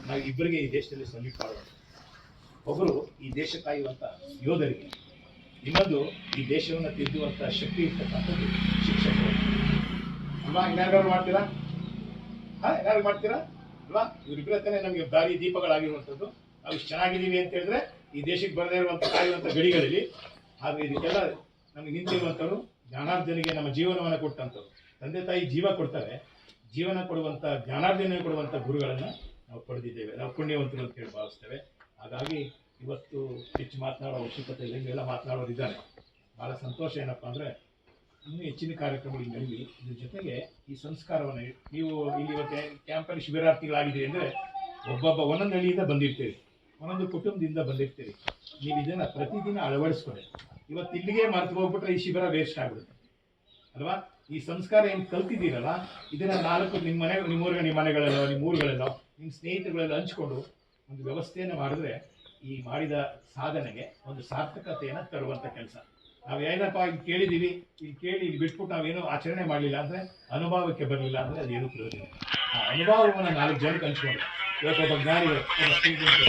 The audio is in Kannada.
ನಾವು ಇಬ್ಬರಿಗೆ ಈ ದೇಶದಲ್ಲಿ ಸಲ್ಯೂಟ್ ಮಾಡೋಣ. ಒಬ್ಬರು ಈ ದೇಶ ಕಾಯುವಂಥ ಯೋಧರಿಗೆ, ಇನ್ನೊಂದು ಈ ದೇಶವನ್ನು ತಿದ್ದುವಂಥ ಶಕ್ತಿ ಇರ್ತಕ್ಕಂಥದ್ದು ಶಿಕ್ಷಕರು ಅಲ್ವಾ? ಇನ್ಯಾರು ಮಾಡ್ತೀರಾ? ಯಾರು ಮಾಡ್ತೀರಾ ಅಲ್ವಾ? ಇವರಿಬ್ಬರ ತಾನೇ ನಮಗೆ ದಾರಿ ದೀಪಗಳಾಗಿರುವಂಥದ್ದು. ನಾವು ಇಷ್ಟು ಚೆನ್ನಾಗಿದ್ದೀವಿ ಅಂತ ಹೇಳಿದ್ರೆ ಈ ದೇಶಕ್ಕೆ ಬರದೇ ಇರುವಂಥ ಕಾಯುವಂಥ ಗಡಿಗಳಲ್ಲಿ, ಆದರೆ ಇದಕ್ಕೆಲ್ಲ ನಮಗೆ ನಿಂತಿರುವಂಥವ್ರು ಜ್ಞಾನಾರ್ಜನೆಗೆ ನಮ್ಮ ಜೀವನವನ್ನು ಕೊಟ್ಟಂಥವ್ರು. ತಂದೆ ತಾಯಿ ಜೀವ ಕೊಡ್ತಾರೆ, ಜೀವನ ಕೊಡುವಂಥ ಜ್ಞಾನಾರ್ಜನೆ ಕೊಡುವಂಥ ಗುರುಗಳನ್ನು ನಾವು ಪಡೆದಿದ್ದೇವೆ. ನಾವು ಪುಣ್ಯವಂತರು ಅಂತ ಹೇಳಿ ಭಾವಿಸ್ತೇವೆ. ಹಾಗಾಗಿ ಇವತ್ತು ಹೆಚ್ಚು ಮಾತನಾಡೋ ಅವಶ್ಯಕತೆ ಇಲ್ಲ, ಹಿಂಗೆಲ್ಲ ಮಾತನಾಡೋರಿದ್ದಾರೆ. ಭಾಳ ಸಂತೋಷ ಏನಪ್ಪ ಅಂದರೆ ಇನ್ನೂ ಹೆಚ್ಚಿನ ಕಾರ್ಯಕ್ರಮಗಳು ನಡೀಲಿ. ಇದ್ರ ಜೊತೆಗೆ ಈ ಸಂಸ್ಕಾರವನ್ನು ನೀವು ಇಲ್ಲಿ ಇವತ್ತು ಕ್ಯಾಂಪಲ್ಲಿ ಶಿಬಿರಾರ್ಥಿಗಳಾಗಿದ್ದೀರಿ ಅಂದರೆ ಒಂದೊಂದು ಹಳ್ಳಿಯಿಂದ ಬಂದಿರ್ತೀರಿ, ಒಂದೊಂದು ಕುಟುಂಬದಿಂದ ಬಂದಿರ್ತೀರಿ. ನೀವು ಇದನ್ನು ಪ್ರತಿದಿನ ಅಳವಡಿಸ್ಕೊಳ್ಳಿ. ಇವತ್ತು ಇಲ್ಲಿಗೆ ಮರೆತು ಹೋಗ್ಬಿಟ್ರೆ ಈ ಶಿಬಿರ ವೇಸ್ಟ್ ಆಗ್ಬಿಡುತ್ತೆ ಅಲ್ವಾ? ಈ ಸಂಸ್ಕಾರ ಏನು ಕಲ್ತಿದ್ದೀರಲ್ಲ, ಇದನ್ನು ನಾಲ್ಕು ನಿಮ್ಮ ಮನೆಗಳಲ್ಲೋ ನಿಮ್ಮ ಊರುಗಳಲ್ಲೋ ನಿಮ್ಮ ಸ್ನೇಹಿತರುಗಳೆಲ್ಲ ಹಂಚ್ಕೊಂಡು ಒಂದು ವ್ಯವಸ್ಥೆಯನ್ನು ಮಾಡಿದ್ರೆ ಈ ಮಾಡಿದ ಸಾಧನೆಗೆ ಒಂದು ಸಾರ್ಥಕತೆಯನ್ನು ತರುವಂಥ ಕೆಲಸ. ನಾವು ಏನಪ್ಪ ಇಲ್ಲಿ ಕೇಳಿದ್ದೀವಿ, ಇಲ್ಲಿ ಕೇಳಿ ಇಲ್ಲಿ ಬಿಟ್ಬಿಟ್ಟು ನಾವೇನೋ ಆಚರಣೆ ಮಾಡಲಿಲ್ಲ ಅಂದರೆ, ಅನುಭವಕ್ಕೆ ಬರಲಿಲ್ಲ ಅಂದರೆ ಅದೇನು ಪ್ರಯೋಜನ. ಆ ಅನುಭವವನ್ನು 4 ಜನಕ್ಕೆ ಹಂಚ್ಕೊಂಡು ಇವತ್ತೊಬ್ಬ ಜ್ಞಾನಿಗಳು